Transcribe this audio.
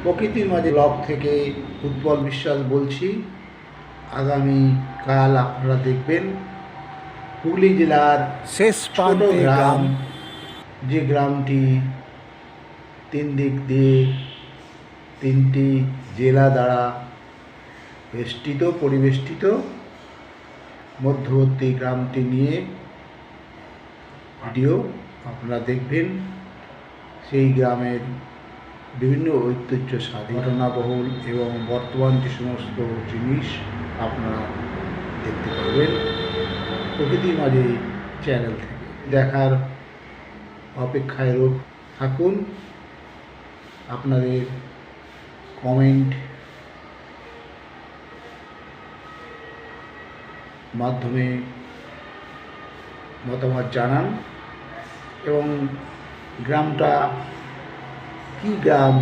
প্রকৃতির মাঝে ব্লগ থেকে উৎপল বিশ্বাস বলছি। আগামীকাল আপনারা দেখবেন হুগলি জেলার শেষ ছোট প্রান্তে গ্রাম, যে গ্রামটি তিন দিক দিয়ে তিনটি জেলা দ্বারা বেষ্টিত পরিবেষ্টিত, মধ্যবর্তী গ্রামটি নিয়ে ভিডিও আপনারা দেখবেন। সেই গ্রামের বিভিন্ন ঐতিহ্য ঘটনাবহুল এবং বর্তমান যে সমস্ত জিনিস আপনারা দেখতে পাবেন প্রকৃতির মাঝে চ্যানেল থেকে। দেখার অপেক্ষায় থাকুন। আপনাদের কমেন্ট মাধ্যমে মতামত জানান এবং গ্রামটা কী গ্রাম